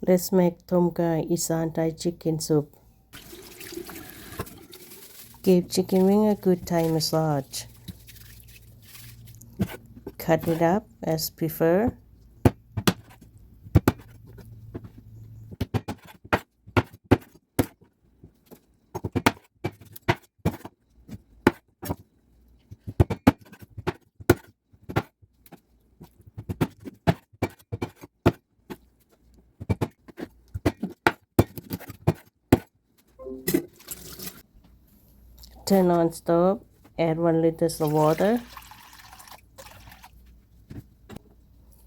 Let's make Tom Kha Isan Thai chicken soup. Give chicken wing a good Thai massage. Cut it up as preferred. Turn on stove, add 1 liter of water,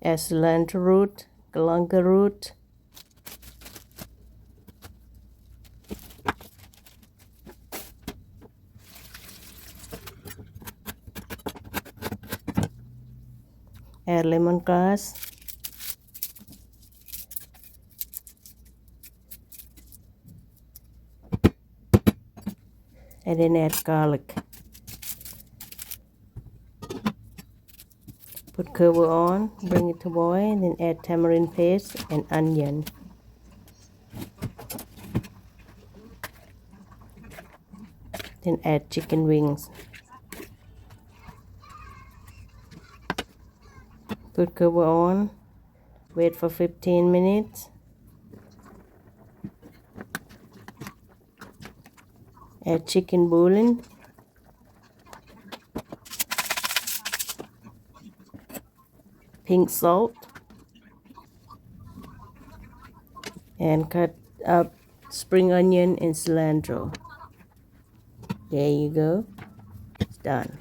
add cilantro root, galangal root, add lemongrass, and then add garlic. Put cover on, bring it to boil, then add tamarind paste and onion. Then add chicken wings. Put cover on, wait for 15 minutes. Add chicken bouillon. Pink salt. And cut up spring onion and cilantro. There you go. It's done.